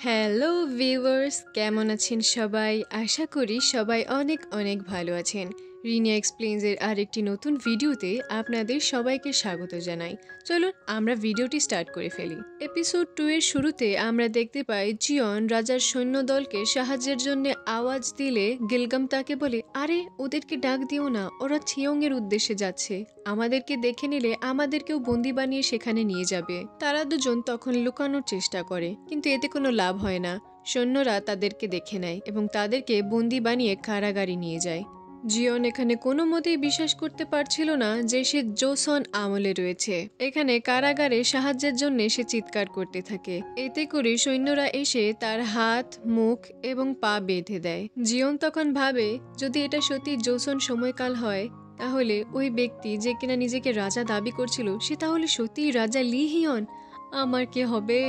Hello viewers, কেমন আছেন সবাই? আশা করি সবাই অনেক অনেক ভালো আছেন। রিনিয়া এক্সপ্লেইনসের আরেকটি নতুন ভিডিওতে আপনাদের সবাইকে স্বাগত জানাই। চলুন আমরা ভিডিওটি স্টার্ট করে ফেলি। এপিসোড 2 এর শুরুতে আমরা দেখতে পাই জিয়ন রাজার সৈন্যদলকে সাহায্যের জন্য আওয়াজ দিলে গিলগাম তাকে বলে, আরে ওদেরকে ডাক দিও না, ওরা থিয়ং এর উদ্দেশ্যে যাচ্ছে। আমাদেরকে দেখে নিলে আমাদেরকেও বন্দি বানিয়ে সেখানে নিয়ে যাবে। তারা দুজন তখন লুকানোর চেষ্টা করে, কিন্তু এতে কোনো লাভ হয় না। সৈন্যরা তাদেরকে দেখে নেয় এবং তাদেরকে বন্দি বানিয়ে কারাগারে নিয়ে যায়। জিয়ন এখানে কোনো মতেই বিশ্বাস করতে পারছিল না যে সে জোসন আমলে রয়েছে। এখানে কারাগারে সাহায্যের জন্য সে চিৎকার করতে থাকে। এতে করে সৈন্যরা এসে তার হাত, মুখ এবং পা বেঁধে দেয়। জিয়ন তখন ভাবে, যদি এটা সত্যি জোসন সময়কাল হয়, তাহলে ওই ব্যক্তি যে কিনা নিজেকে রাজা দাবি করছিল, সে তাহলে সত্যিই রাজা লি হিয়ন। আমার কি হবে?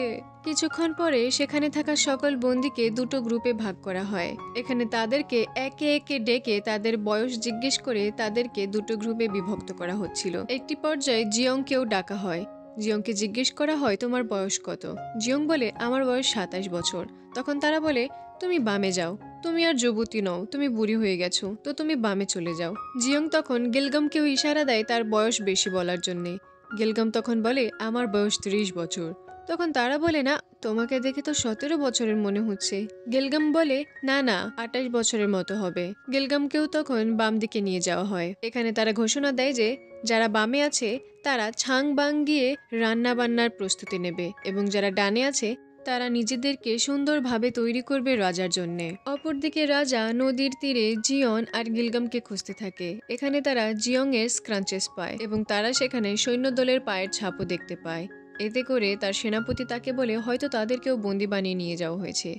কিছুক্ষণ পরে সেখানে থাকা সকল বন্দীকে দুটো গ্রুপে ভাগ করা হয়। এখানে তাদেরকে একে একে ডেকে তাদের বয়স জিজ্ঞেস করে তাদেরকে দুটো গ্রুপে বিভক্ত করা হচ্ছিল। একটি পর্যায়ে জিয়ংকেও ডাকা হয়। জিয়ংকে জিজ্ঞেস করা হয়, তোমার বয়স কত? জিয়ং বলে, আমার বয়স 27 বছর। তখন তারা বলে, তুমি বামে যাও, তুমি আর যুবতী নও, তুমি বুড়ি হয়ে গেছো, তো তুমি বামে চলে যাও। জিয়ং তখন গিলগামকেও ইশারা দেয় তার বয়স বেশি বলার জন্যে। গিলগাম তখন বলে, আমার বয়স 30 বছর। তখন তারা বলে, না, তোমাকে দেখে তো 17 বছরের মনে হচ্ছে। গিলগাম বলে, না না, 28 বছরের মতো হবে। গিলগামকেও তখন বাম দিকে নিয়ে যাওয়া হয়। এখানে তারা ঘোষণা দেয় যে যারা বামে আছে তারা ছাংবাং গিয়ে রান্না বান্নার প্রস্তুতি নেবে এবং যারা ডানে আছে তারা নিজেদেরকে সুন্দরভাবে তৈরি করবে রাজার জন্য। অপরদিকে রাজা নদীর তীরে জিয়ন আর গিলগামকে খুঁজতে থাকে। এখানে তারা জিয়ং এর স্ক্রাঞ্চেস পায় এবং তারা সেখানে সৈন্যদলের পায়ের ছাপও দেখতে পায়। এতে করে তার সেনাপতি তাকে বলে, হয়তো তাদেরকেও বন্দি বানিয়ে নিয়ে যাওয়া হয়েছে।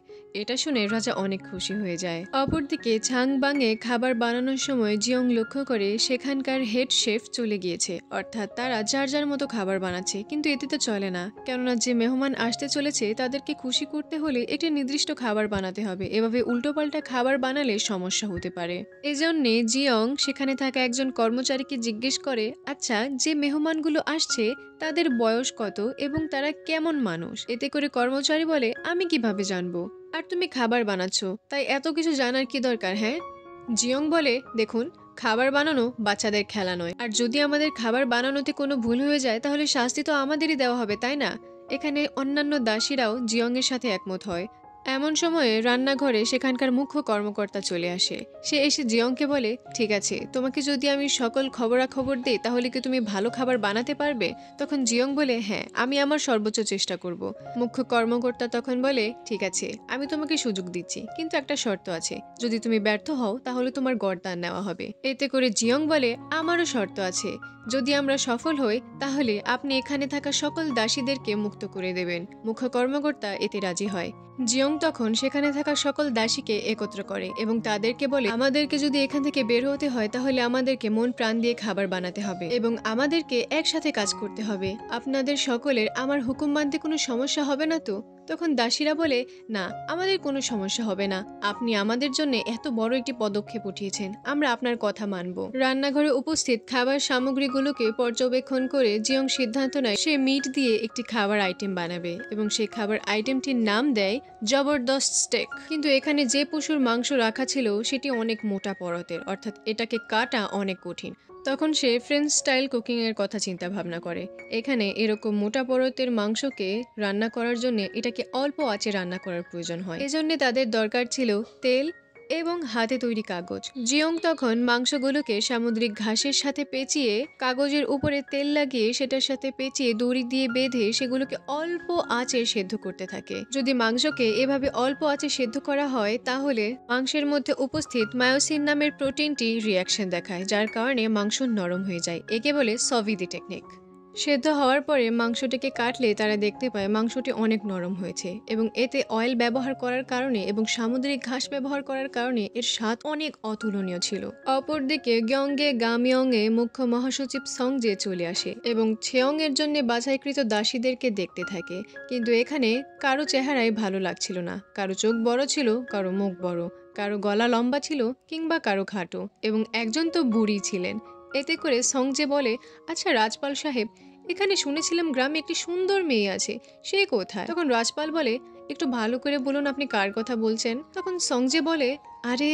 এটা শুনে রাজা অনেক খুশি হয়ে যায়। অপরদিকে ছাংবাংয়ে খাবার বানানোর সময় জিয়ং লক্ষ্য করে সেখানকার হেড শেফ চলে গিয়েছে, অর্থাৎ তারা যার যার মতো খাবার বানাচ্ছে। কিন্তু এতে তো চলে না, কেননা যে মেহমান আসতে চলেছে তাদেরকে খুশি করতে হলে একটি নির্দিষ্ট খাবার বানাতে হবে। এভাবে উল্টোপাল্টা খাবার বানালে সমস্যা হতে পারে। এজন্যে জিয়ং সেখানে থাকা একজন কর্মচারীকে জিজ্ঞেস করে, আচ্ছা, যে মেহমানগুলো আসছে তাদের বয়স কত এবং তারা কেমন মানুষ? এতে করে কর্মচারী বলে, আমি কিভাবে জানবো? আর তুমি খাবার বানাচ্ছ, তাই এত কিছু জানার কি দরকার? হ্যাঁ। জিয়ং বলে, দেখুন, খাবার বানানো বাচ্চাদের খেলা নয়, আর যদি আমাদের খাবার বানানোতে কোনো ভুল হয়ে যায় তাহলে শাস্তি তো আমাদেরই দেওয়া হবে, তাই না? এখানে অন্যান্য দাসীরাও জিয়ং এর সাথে একমত হয়। এমন সময়ে রান্নাঘরে সেখানকার মুখ্য কর্মকর্তা চলে আসে। সে এসে জিয়ংকে বলে, ঠিক আছে, তোমাকে যদি আমি সকল খবরাখবর দিই তাহলে কি তুমি ভালো খাবার বানাতে পারবে? তখন জিয়ং বলে, হ্যাঁ, আমি আমার সর্বোচ্চ চেষ্টা করব। মুখ্য কর্মকর্তা তখন বলে, ঠিক আছে, আমি তোমাকে সুযোগ দিচ্ছি, কিন্তু একটা শর্ত আছে, যদি তুমি ব্যর্থ হও তাহলে তোমার গর্দান নেওয়া হবে। এতে করে জিয়ং বলে, আমারও শর্ত আছে, যদি আমরা সফল হই তাহলে আপনি এখানে থাকা সকল দাসীদেরকে মুক্ত করে দেবেন। মুখ্য কর্মকর্তা এতে রাজি হয়। জিয়ং তখন সেখানে থাকা সকল দাসীকে একত্র করে এবং তাদেরকে বলে, আমাদেরকে যদি এখান থেকে বের হতে হয় তাহলে আমাদেরকে মন প্রাণ দিয়ে খাবার বানাতে হবে এবং আমাদেরকে একসাথে কাজ করতে হবে। আপনাদের সকলের আমার হুকুম মানতে কোনো সমস্যা হবে না তো? তখন দাসীরা বলে, না, আমাদের কোনো সমস্যা হবে না, আপনি আমাদের জন্য এত বড় একটি পদক্ষেপ উঠিয়েছেন, আমরা আপনার কথা মানব। রান্নাঘরে উপস্থিত খাবার সামগ্রীগুলোকে পর্যবেক্ষণ করে জিয়ং সিদ্ধান্ত নেয় সে মিট দিয়ে একটি খাবার আইটেম বানাবে এবং সেই খাবার আইটেমটির নাম দেয় জবরদস্ত স্টেক। কিন্তু এখানে যে পশুর মাংস রাখা ছিল সেটি অনেক মোটা পরতের, অর্থাৎ এটাকে কাটা অনেক কঠিন। তখন সে ফ্রেঞ্চ স্টাইল কুকিং এর কথা চিন্তা ভাবনা করে। এখানে এরকম মোটা পরতের মাংসকে রান্না করার জন্য এটাকে অল্প আঁচে রান্না করার প্রয়োজন হয়। এজন্য তাদের দরকার ছিল তেল এবং হাতে তৈরি কাগজ। জিয়ং তখন মাংসগুলোকে সামুদ্রিক ঘাসের সাথে পেঁচিয়ে কাগজের উপরে তেল লাগিয়ে সেটার সাথে পেঁচিয়ে দড়ি দিয়ে বেঁধে সেগুলোকে অল্প আঁচে সেদ্ধ করতে থাকে। যদি মাংসকে এভাবে অল্প আঁচে সেদ্ধ করা হয় তাহলে মাংসের মধ্যে উপস্থিত মায়োসিন নামের প্রোটিনটি রিয়াকশন দেখায়, যার কারণে মাংস নরম হয়ে যায়। একে বলে সভিদি টেকনিক। সেদ্ধ হওয়ার পরে মাংসটিকে কাটলে তারা দেখতে পায় মাংসটি অনেক নরম হয়েছে এবং এতে অয়েল ব্যবহার করার কারণে এবং সামুদ্রিক ঘাস ব্যবহার করার কারণে এর স্বাদ অনেক অতুলনীয় ছিল। অপরদিকে গয়ঙ্গে গামিয়ংয়ে মুখ্য মহাসচিব সংজে চলে আসে এবং ছেয়ং এর জন্য বাছাইকৃত দাসীদেরকে দেখতে থাকে। কিন্তু এখানে কারো চেহারাই ভালো লাগছিল না। কারো চোখ বড় ছিল, কারো মুখ বড়, কারো গলা লম্বা ছিল কিংবা কারো খাটো, এবং একজন তো বুড়ি ছিলেন। এতে করে সংজে বলে, আচ্ছা রাজপাল সাহেব, এখানে শুনেছিলাম গ্রামে একটি সুন্দর মেয়ে আছে, সে কোথায়? তখন রাজপাল বলে, একটু ভালো করে বলুন আপনি কার কথা বলছেন। তখন সঞ্জয় বলে, আরে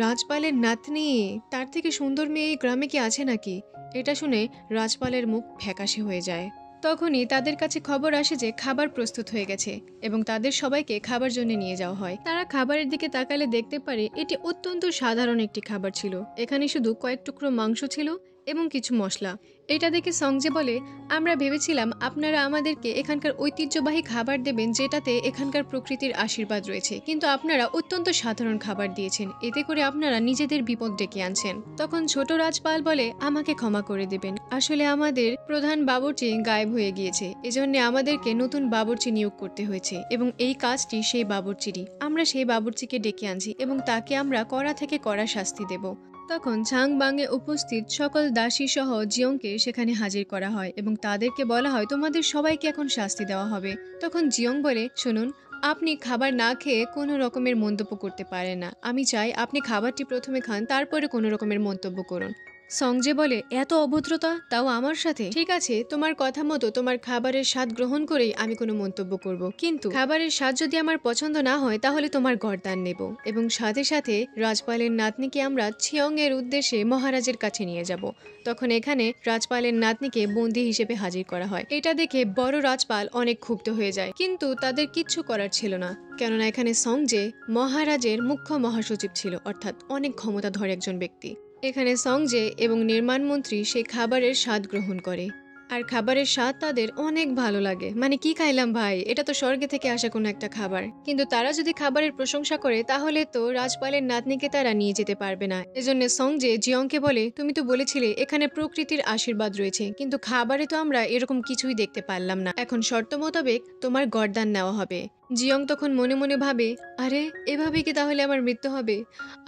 রাজপালের নাতনি, তার থেকে সুন্দর মেয়ে এই গ্রামে কি আছে নাকি? এটা শুনে রাজপালের মুখ ফ্যাকাশে হয়ে যায়। তখনই তাদের কাছে খবর আসে যে খাবার প্রস্তুত হয়ে গেছে এবং তাদের সবাইকে খাবার জন্য নিয়ে যাওয়া হয়। তারা খাবারের দিকে তাকালে দেখতে পারে এটি অত্যন্ত সাধারণ একটি খাবার ছিল। এখানে শুধু কয়েক টুকরো মাংস ছিল এবং কিছু মশলা। এটা দেখে সঞ্জয় বলে, আমরা ভেবেছিলাম আপনারা আমাদেরকে এখানকার ঐতিহ্যবাহী খাবার দেবেন যেটাতে এখানকার প্রকৃতির আশীর্বাদ রয়েছে, কিন্তু আপনারা অত্যন্ত সাধারণ খাবার দিয়েছেন, এতে করে আপনারা নিজেদের বিপদ ডেকে আনছেন। তখন ছোট রাজপাল বলে, আমাকে ক্ষমা করে দেবেন, আসলে আমাদের প্রধান বাবুর্চি গায়েব হয়ে গিয়েছে, এজন্য আমাদেরকে নতুন বাবুর্চি নিয়োগ করতে হয়েছে এবং এই কাজটি সেই বাবুর্চিরই। আমরা সেই বাবুর্চিকে ডেকে আনছি এবং তাকে আমরা কড়া থেকে কড়া শাস্তি দেব। তখন ঝাংবাংয়ে উপস্থিত সকল দাসী সহ জিয়ংকে সেখানে হাজির করা হয় এবং তাদেরকে বলা হয় তোমাদের সবাইকে এখন শাস্তি দেওয়া হবে। তখন জিয়ং বলে, শুনুন, আপনি খাবার না খেয়ে কোনো রকমের মন্তব্য করতে পারেন না, আমি চাই আপনি খাবারটি প্রথমে খান, তারপরে কোনো রকমের মন্তব্য করুন। সঞ্জয় বলে, এত অভদ্রতা, তাও আমার সাথে? ঠিক আছে, তোমার কথা মতো তোমার খাবারের স্বাদ গ্রহণ করেই আমি কোনো মন্তব্য করব, কিন্তু খাবারের স্বাদ যদি আমার পছন্দ না হয় তাহলে তোমার গর্দান নেব এবং সাথে সাথে রাজপালের নাতনিকে আমরা ছিয়ং এর উদ্দেশ্যে মহারাজের কাছে নিয়ে যাব। তখন এখানে রাজপালের নাতনিকে বন্দী হিসেবে হাজির করা হয়। এটা দেখে বড় রাজপাল অনেক ক্ষুব্ধ হয়ে যায়, কিন্তু তাদের কিচ্ছু করার ছিল না, কেননা এখানে সঞ্জয় মহারাজের মুখ্য মহাসচিব ছিল, অর্থাৎ অনেক ক্ষমতাধর একজন ব্যক্তি। এখানে সঞ্জয় এবং নির্মাণ মন্ত্রী সেই খাবারের স্বাদ গ্রহণ করে, আর খাবারের স্বাদ তাদের অনেক ভালো লাগে। মানে কি খাইলাম ভাই, এটা তো স্বর্গে থেকে আসা কোনো একটা খাবার। কিন্তু তারা যদি খাবারের প্রশংসা করে তাহলে তো রাজপালের নাতনিকে তারা নিয়ে যেতে পারবে না। এজন্য সঞ্জয় জিয়ংকে বলে, তুমি তো বলেছিলে এখানে প্রকৃতির আশীর্বাদ রয়েছে, কিন্তু খাবারে তো আমরা এরকম কিছুই দেখতে পারলাম না, এখন শর্ত মোতাবেক তোমার গর্দান নেওয়া হবে। জিয়ং তখন মনে মনে ভাবে, আরে এভাবে কি তাহলে আমার মৃত্যু হবে?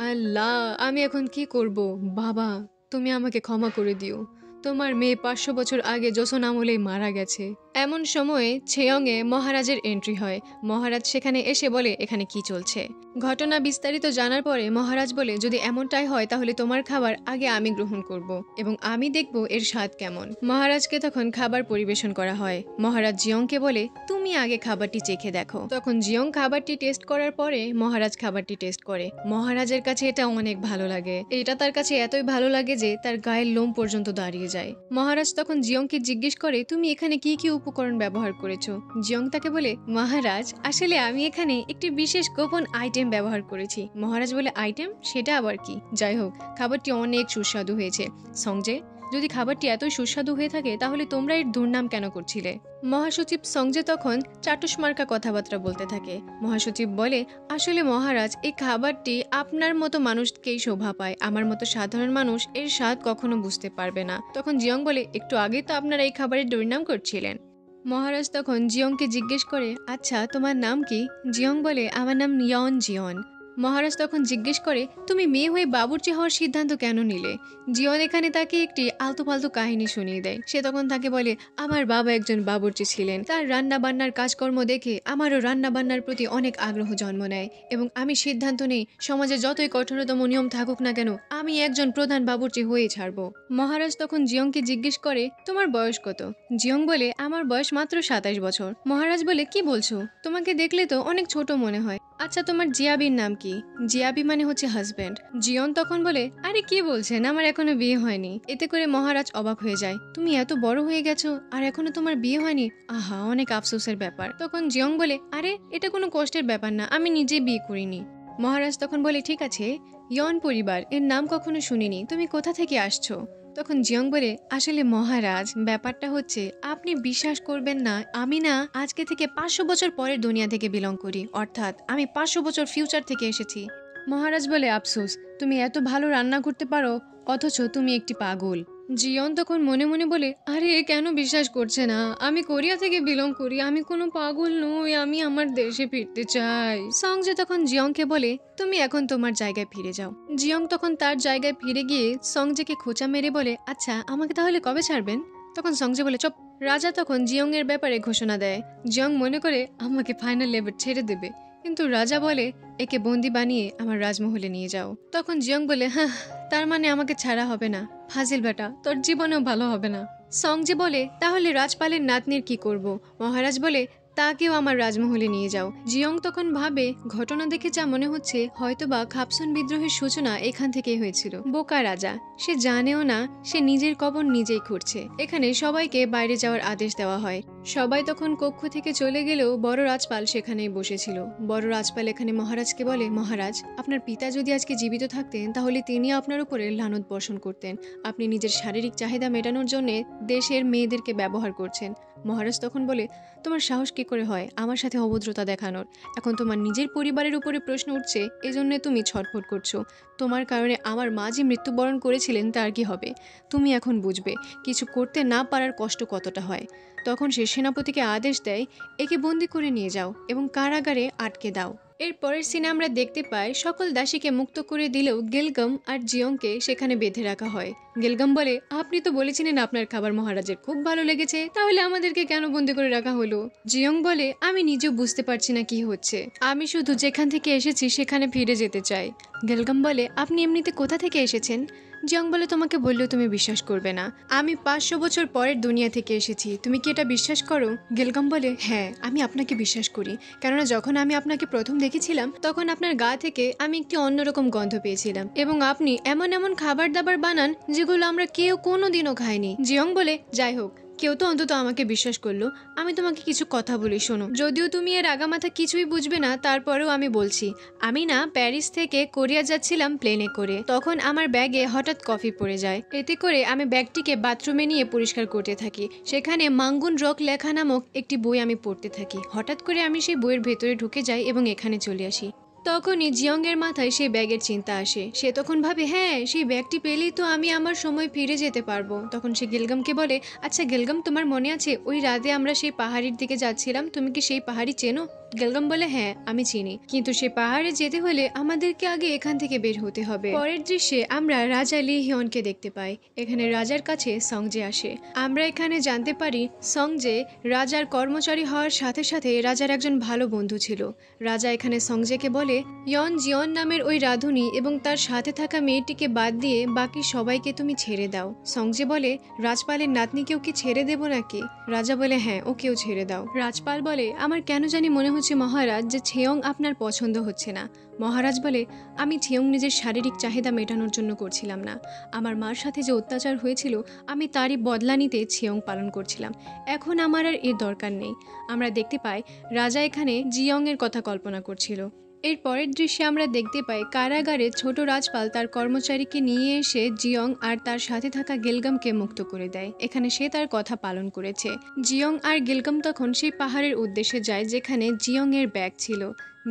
আল্লাহ, আমি এখন কি করব? বাবা, তুমি আমাকে ক্ষমা করে দিও, তোমার মেয়ে 500 বছর আগে যোসন আমলেই মারা গেছে। এমন সময়ে ছেয়ংয়ে মহারাজের এন্ট্রি হয়। মহারাজ সেখানে এসে বলে, এখানে কি চলছে? ঘটনা বিস্তারিত জানার পরে মহারাজ বলে, যদি এমনটাই হয় তাহলে তোমার খাবার আগে আমি গ্রহণ করব এবং আমি দেখব এর স্বাদ কেমন। মহারাজকে তখন খাবার পরিবেশন করা হয়। মহারাজ জিয়ংকে বলে, তুমি আগে খাবারটি চেখে দেখো। তখন জিয়ং খাবারটি টেস্ট করার পরে মহারাজ খাবারটি টেস্ট করে। মহারাজের কাছে এটা অনেক ভালো লাগে, এটা তার কাছে এতই ভালো লাগে যে তার গায়ের লোম পর্যন্ত দাঁড়িয়ে যায়। মহারাজ তখন জিয়ংকে জিজ্ঞেস করে, তুমি এখানে কি কি উপকরণ ব্যবহার করেছো? জিয়ং তাকে বলে, মহারাজ, আসলে আমি এখানে একটি বিশেষ গোপন আইটেম ব্যবহার করেছি। মহারাজ বলে, আইটেম? সেটা আবার কি? যাই হোক, খাবারটি অনেক সুস্বাদু হয়েছে। সঞ্জয়, যদি খাবারটি এতই সুস্বাদু হয়ে থাকে তাহলে তোমরা এর দুর্নাম কেন করছিলে? মহাসচিব সঞ্জয় তখন চাটুসমার্কা কথাবার্তা বলতে থাকে। মহাসচিব বলে, আসলে মহারাজ, এই খাবারটি আপনার মতো মানুষকেই শোভা পায়, আমার মতো সাধারণ মানুষ এর স্বাদ কখনো বুঝতে পারবে না। তখন জিয়ং বলে, একটু আগেই তো আপনারা এই খাবারের দুর্নাম করছিলেন। মহারাজ তখন জিয়ংকে জিজ্ঞেস করে, আচ্ছা তোমার নাম কি? জিয়ং বলে, আমার নাম ইয়ন জিয়ন। মহারাজ তখন জিজ্ঞেস করে, তুমি মেয়ে হয়ে বাবুর্চি হওয়ার সিদ্ধান্ত কেন নিলে? জিয়ন এখানে তাকে একটি আলতু ফালতু কাহিনী শুনিয়ে দেয়। সে তখন তাকে বলে, আমার বাবা একজন বাবুর্চি ছিলেন, তার রান্না বান্নার কাজকর্ম দেখে আমারও রান্না বান্নার প্রতি অনেক আগ্রহ জন্ম নেয় এবং আমি সিদ্ধান্ত নেই সমাজে যতই কঠোরতম নিয়ম থাকুক না কেন আমি একজন প্রধান বাবুর্চি হয়ে ছাড়বো। মহারাজ তখন জিয়ংকে জিজ্ঞেস করে, তোমার বয়স কত? জিয়ং বলে, আমার বয়স মাত্র 27 বছর। মহারাজ বলে, কি বলছো? তোমাকে দেখলে তো অনেক ছোট মনে হয়। আচ্ছা, তোমার জিয়াবির নাম কি? জিয়াবি মানে হচ্ছে হাজব্যান্ড। জিয়ন তখন বলে, আরে কি বলছেন, আমার এখনো বিয়ে হয়নি। এতে করে মহারাজ অবাক হয়ে যায়, তুমি এত বড় হয়ে গেছো আর এখনো তোমার বিয়ে হয়নি? আহা, অনেক আফসোসের ব্যাপার। তখন জিয়ং বলে, আরে এটা কোনো কষ্টের ব্যাপার না, আমি নিজে বিয়ে করিনি। মহারাজ তখন বলে, ঠিক আছে, ইয়ন পরিবার, এর নাম কখনো শুনিনি, তুমি কোথা থেকে আসছো? তখন জিয়ং বলে, আসলে মহারাজ, ব্যাপারটা হচ্ছে আপনি বিশ্বাস করবেন না, আমি না আজকে থেকে 500 বছর পরের দুনিয়া থেকে বিলং করি, অর্থাৎ আমি 500 বছর ফিউচার থেকে এসেছি। মহারাজ বলে, আফসোস, তুমি এত ভালো রান্না করতে পারো অথচ তুমি একটি পাগল। জিয়ন তখন মনে মনে বলে, আরে কেন বিশ্বাস করছে না? আমি কোরিয়া থেকে বিলং করি, আমি কোনো পাগল নই, আমি আমার দেশে ফিরতে চাই। সঞ্জয় তখন জিয়ংকে বলে, তুমি এখন তোমার জায়গায় ফিরে যাও। জিয়ং তখন তার জায়গায় ফিরে গিয়ে সঞ্জয়কে খোঁচা মেরে বলে, আচ্ছা আমাকে তাহলে কবে ছাড়বেন? তখন সঞ্জয় বলে, চুপ। রাজা তখন জিয়ং এর ব্যাপারে ঘোষণা দেয়। জিয়ং মনে করে আমাকে ফাইনাল লেভেল ছেড়ে দেবে, কিন্তু রাজা বলে, একে বন্দি বানিয়ে আমার রাজমহলে নিয়ে যাও। তখন জিয়ং বলে, হ্যাঁ, তার মানে আমাকে ছাড়া হবে না? ফাজিল বেটা, তোর জীবনেও ভালো হবে না। সংজে বলে, তাহলে রাজপালের নাতনির কি করব? মহারাজ বলে, তাকেও আমার রাজমহলে নিয়ে যাও। জিয়ং তখন ভাবে, ঘটনা দেখে যা মনে হচ্ছে হয়তোবা খাপসন বিদ্রোহের সূচনা এখান থেকেই হয়েছিল। বোকা রাজা, সে জানেও না সে নিজের কবর নিজেই খুঁড়ছে। এখানে সবাইকে বাইরে যাওয়ার আদেশ দেওয়া হয়। সবাই তখন কক্ষ থেকে চলে গেলেও বড় রাজপাল সেখানেই বসেছিল। বড় রাজপাল এখানে মহারাজকে বলে, মহারাজ, আপনার পিতা যদি আজকে জীবিত থাকতেন তাহলে তিনি আপনার উপরে লানত বর্ষণ করতেন। আপনি নিজের শারীরিক চাহিদা মেটানোর জন্য দেশের মেয়েদেরকে ব্যবহার করছেন। মহারাজ তখন বলে, তোমার সাহস কি করে হয় আমার সাথে অভদ্রতা দেখানোর? এখন তোমার নিজের পরিবারের উপরে প্রশ্ন উঠছে, এজন্য তুমি ছটফট করছো। তোমার কারণে আমার মা যে মৃত্যুবরণ করেছিলেন তার কি হবে? তুমি এখন বুঝবে কিছু করতে না পারার কষ্ট কতটা হয়। তখন সে সেনাপতিকে আদেশ দেয়, একে বন্দি করে নিয়ে যাও এবং কারাগারে আটকে দাও। এর পরের সিনে আমরা দেখতে পাই সকল দাসীকে মুক্ত করে দিলেও গেলগাম আর জিয়ংকে সেখানে বেঁধে রাখা হয়। গেলগাম বলে, আপনি তো বলেছিলেন আপনার খাবার মহারাজের খুব ভালো লেগেছে, তাহলে আমাদেরকে কেন বন্দি করে রাখা হলো? জিয়ং বলে, আমি নিজেও বুঝতে পারছি না কি হচ্ছে। আমি শুধু যেখান থেকে এসেছি সেখানে ফিরে যেতে চাই। গেলগাম বলে, আপনি এমনিতে কোথা থেকে এসেছেন? জিয়ং বলে, তোমাকে বললেও তুমি বিশ্বাস করবে না। আমি 500 বছর পরের দুনিয়া থেকে এসেছি। তুমি কি এটা বিশ্বাস করো? গেলগাম বলে, হ্যাঁ, আমি আপনাকে বিশ্বাস করি। কেননা যখন আমি আপনাকে প্রথম দেখেছিলাম তখন আপনার গা থেকে আমি একটি অন্যরকম গন্ধ পেয়েছিলাম এবং আপনি এমন এমন খাবার দাবার বানান যেগুলো আমরা কেউ কোনোদিনও খাইনি। জিয়ং বলে, যাই হোক, কেউ তো অন্তত আমাকে বিশ্বাস করলো। আমি তোমাকে কিছু কথা বলি, শোনো। যদিও তুমি এর আগামাথা কিছুই বুঝবে না, তারপরেও আমি বলছি। আমি না প্যারিস থেকে কোরিয়া যাচ্ছিলাম প্লেনে করে। তখন আমার ব্যাগে হঠাৎ কফি পড়ে যায়। এতে করে আমি ব্যাগটিকে বাথরুমে নিয়ে পরিষ্কার করতে থাকি। সেখানে মাঙ্গুন রক লেখা নামক একটি বই আমি পড়তে থাকি। হঠাৎ করে আমি সেই বইয়ের ভেতরে ঢুকে যাই এবং এখানে চলে আসি। তখনই জিয়ং এর মাথায় সেই ব্যাগের চিন্তা আসে। সে তখন ভাবে, হ্যাঁ, সেই ব্যাগটি পেলেই তো আমি আমার সময় ফিরে যেতে পারবো। তখন সে গেলগামকে বলে, আচ্ছা গেলগাম, তোমার মনে আছে ওই রাতে আমরা সেই পাহাড়ির দিকে যাচ্ছিলাম, তুমি কি সেই পাহাড়ি চেনো? গেলগাম বলে, হ্যাঁ, আমি চিনি, কিন্তু সে পাহাড়ে যেতে হলে আমাদেরকে আগে এখান থেকে বের হতে হবে। পরের দৃশ্যে আমরা রাজা লি হিয়নকে দেখতে পাই। এখানে রাজার কাছে সংজে আসে। আমরা এখানে জানতে পারি সংজে রাজার কর্মচারী হওয়ার সাথে সাথে রাজার একজন ভালো বন্ধু ছিল। রাজা এখানে সংজেকে বলে, ইয়ন জিয়ন নামের ওই রাধুনী এবং তার সাথে থাকা মেয়েটিকে বাদ দিয়ে বাকি সবাইকে তুমি ছেড়ে দাও। সংজে বলে, রাজপালের নাতনিকেও কি ছেড়ে দেব নাকি? রাজা বলে, হ্যাঁ, ওকেও ছেড়ে দাও। রাজপাল বলে, আমার কেন জানি মনে হচ্ছে মহারাজ যে ছেয়ং আপনার পছন্দ হচ্ছে না। মহারাজ বলে, আমি ছেয়ং নিজের শারীরিক চাহিদা মেটানোর জন্য করছিলাম না। আমার মার সাথে যে অত্যাচার হয়েছিল আমি তারই বদলা নিতে ছেয়ং পালন করছিলাম। এখন আমার আর এর দরকার নেই। আমরা দেখতে পাই রাজা এখানে জিয়ং এর কথা কল্পনা করছিল। এর পরের দৃশ্যে আমরা দেখতে পাই কারাগারে ছোট রাজপাল তার কর্মচারীকে নিয়ে এসে জিয়ং আর তার সাথে থাকা গেলগামকে মুক্ত করে দেয়। এখানে সে তার কথা পালন করেছে। জিয়ং আর গেলগাম তখন সেই পাহাড়ের উদ্দেশ্যে যায় যেখানে জিয়ং এর ব্যাগ ছিল।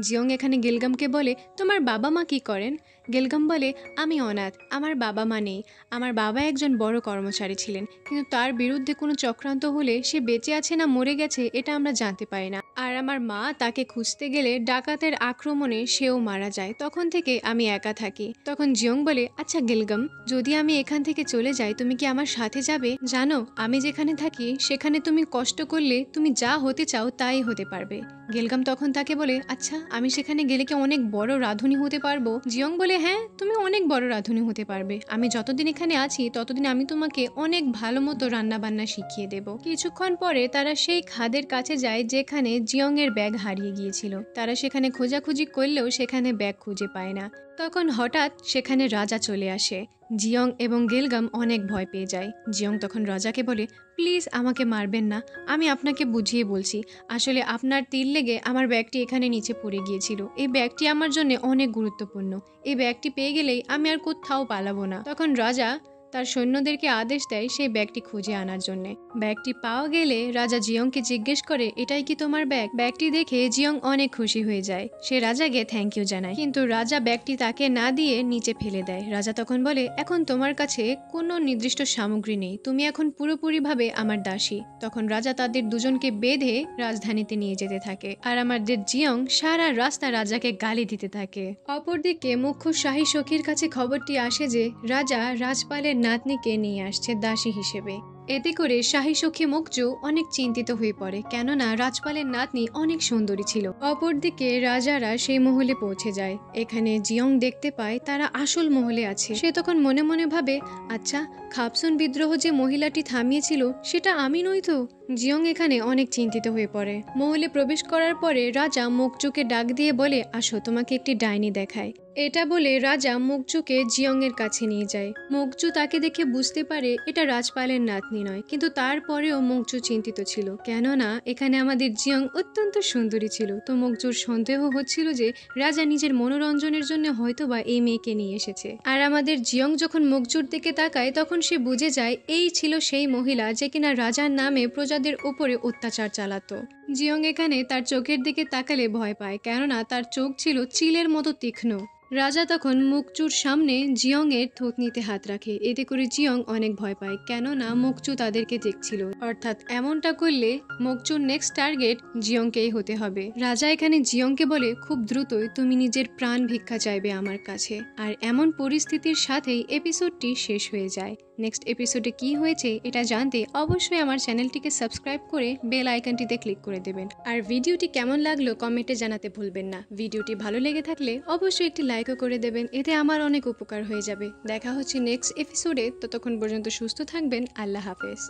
জিয়ং এখানে গেলগামকে বলে, তোমার বাবা মা কি করেন? গেলগাম বলে, আমি অনাথ, আমার বাবা মা নেই। আমার বাবা একজন বড় কর্মচারী ছিলেন, কিন্তু তার বিরুদ্ধে কোনো চক্রান্ত হলে সে বেঁচে আছে না মরে গেছে এটা আমরা জানতে পারি না। আর আমার মা তাকে খুঁজতে গেলে ডাকাতের আক্রমণে সেও মারা যায়। তখন থেকে আমি একা থাকি। তখন জিয়ং বলে, আচ্ছা গেলগাম, যদি আমি এখান থেকে চলে যাই তুমি কি আমার সাথে যাবে? জানো, আমি যেখানে থাকি সেখানে তুমি কষ্ট করলে তুমি যা হতে চাও তাই হতে পারবে। গেলগাম তখন তাকে বলে, আচ্ছা আমি সেখানে গেলে কি অনেক বড় রাঁধুনি হতে পারবো? জিয়ং বলে, হ্যাঁ, তুমি অনেক বড় রাঁধুনি হতে পারবে। আমি যতদিন এখানে আছি ততদিন আমি তোমাকে অনেক ভালো মতো রান্না বান্না শিখিয়ে দেব। কিছুক্ষণ পরে তারা সেই খাদের কাছে যায় যেখানে জিয়ং এর ব্যাগ হারিয়ে গিয়েছিল। তারা সেখানে খোঁজাখুঁজি করলেও সেখানে ব্যাগ খুঁজে পায় না। তখন হঠাৎ সেখানে রাজা চলে আসে। জিয়ং এবং গেলগাম অনেক ভয় পেয়ে যায়। জিয়ং তখন রাজাকে বলে, প্লিজ আমাকে মারবেন না, আমি আপনাকে বুঝিয়ে বলছি। আসলে আপনার তীর লেগে আমার ব্যাগটি এখানে নিচে পড়ে গিয়েছিল। এই ব্যাগটি আমার জন্য অনেক গুরুত্বপূর্ণ। এই ব্যাগটি পেয়ে গেলেই আমি আর কোথাও পালাবো না। তখন রাজা তার সৈন্যদেরকে আদেশ দেয় সেই ব্যাগটি খুঁজে আনার জন্য। ব্যাগটি পাওয়া গেলে রাজা জিয়ংকে জিজ্ঞেস করে, এটাই কি তোমার ব্যাগ? ব্যাগটি দেখে জিয়ং অনেক খুশি হয়ে যায়। সে রাজাকে থ্যাংক ইউ জানায়, কিন্তু রাজা ব্যাগটি তাকে না দিয়ে নিচে ফেলে দেয়। রাজা তখন বলে, এখন তোমার কাছে কোনো নির্দিষ্ট সামগ্রী নেই, তুমি এখন পুরোপুরিভাবে আমার দাসী। তখন রাজা তাদের দুজনকে বেঁধে রাজধানীতে নিয়ে যেতে থাকে আর আমাদের জিয়ং সারা রাস্তা রাজাকে গালি দিতে থাকে। অপরদিকে মুখ্য শাহী সখীর কাছে খবরটি আসে যে রাজা রাজপালের নাতনিকে নিয়ে আসছে দাসী হিসেবে। এতে করে শাহী সখী মুকজু অনেক চিন্তিত হয়ে পড়ে, কেননা রাজপালের নাতনি অনেক সুন্দরী ছিল। অপরদিকে রাজারা সেই মহলে পৌঁছে যায়। এখানে জিয়ং দেখতে পায় তারা আসল মহলে আছে। সে তখন মনে মনে ভাবে, আচ্ছা, খাপসুন বিদ্রোহ যে মহিলাটি থামিয়েছিল সেটা আমি নই তো। জিয়ং এখানে অনেক চিন্তিত হয়ে পড়ে। মহলে প্রবেশ করার পরে রাজা মুকজুকে ডাক দিয়ে বলে, আসো, তোমাকে একটি ডাইনি দেখায়। এটা বলে রাজা মুকজুকে জিয়ং এর কাছে নিয়ে যায়। মুকজু তাকে দেখে বুঝতে পারে এটা রাজপালের নাতনি নয়, কিন্তু তারপরেও মুকজু চিন্তিত ছিল, কেননা এখানে আমাদের জিয়ং অত্যন্ত সুন্দরী ছিল। তো মুকজুর সন্দেহ হচ্ছিল যে রাজা নিজের মনোরঞ্জনের জন্য হয়তোবা এই মেয়েকে নিয়ে এসেছে। আর আমাদের জিয়ং যখন মুকজুর দিকে তাকায় তখন সে বুঝে যায় এই ছিল সেই মহিলা যে কিনা রাজার নামে প্রজাদের উপরে অত্যাচার চালাতো। জিয়ং এখানে তার চোখের দিকে তাকালে ভয় পায়, কেননা তার চোখ ছিল চিলের মতো তীক্ষ্ণ। রাজা তখন মুকচুর সামনে জিয়ং এর থুতনিতে হাত রাখে। এতে করে জিয়ং অনেক ভয় পায়, কেননা মুকচু তাদেরকে দেখছিল। অর্থাৎ এমনটা করলে মুকচুর নেক্সট টার্গেট জিয়ংকেই হতে হবে। রাজা এখানে জিয়ংকে বলে, খুব দ্রুতই তুমি নিজের প্রাণ ভিক্ষা চাইবে আমার কাছে। আর এমন পরিস্থিতির সাথেই এপিসোডটি শেষ হয়ে যায়। নেক্সট এপিসোডে কি হয়েছে এটা জানতে অবশ্যই আমার চ্যানেলটিকে সাবস্ক্রাইব করে বেল আইকনটিতে ক্লিক করে দেবেন। আর ভিডিওটি কেমন লাগলো কমেন্টে জানাতে ভুলবেন না। ভিডিওটি ভালো লেগে থাকলে অবশ্যই একটি লাইকও করে দেবেন, এতে আমার অনেক উপকার হয়ে যাবে। দেখা হচ্ছে নেক্সট এপিসোডে, ততক্ষণ পর্যন্ত সুস্থ থাকবেন। আল্লাহ হাফেজ।